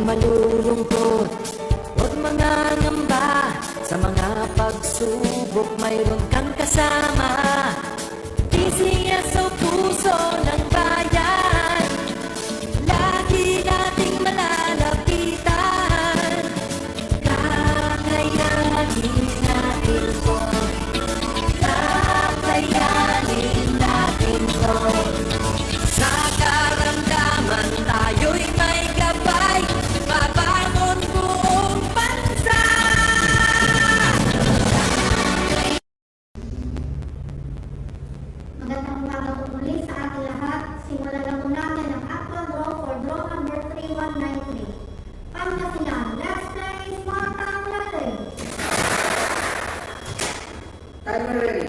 malulungkot, huwag mangangamba. Sa mga pagsubok mayroon kang kasama. Isiya sa puso ng bayan, lagi nating malalapitan. Kakayanin natin to, kakayanin natin to. Sa karamdaman tayo'y may gabay, babangon buong bansa. Magandang umaga po muli sa ating lahat. Simulan na po natin ang actual draw for draw number 3193. Pangasinan, let's play Smart Ang Letter. Timer ready.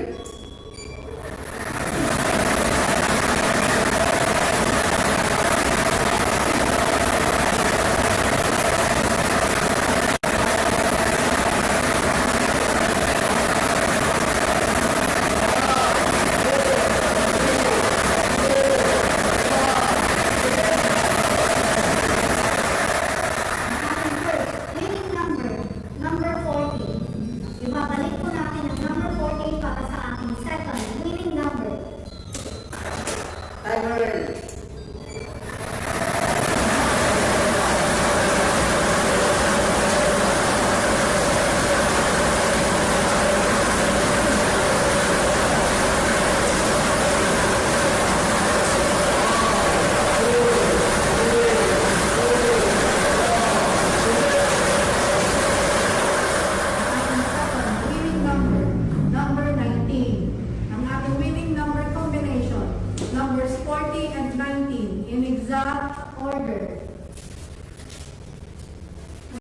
Winning number 40. Ibabalik po natin ang number 40 para sa ating second winning number. Timer ready. Ating second winning number 19. Ang ating winning number combination, numbers 40 and 19 in exact order.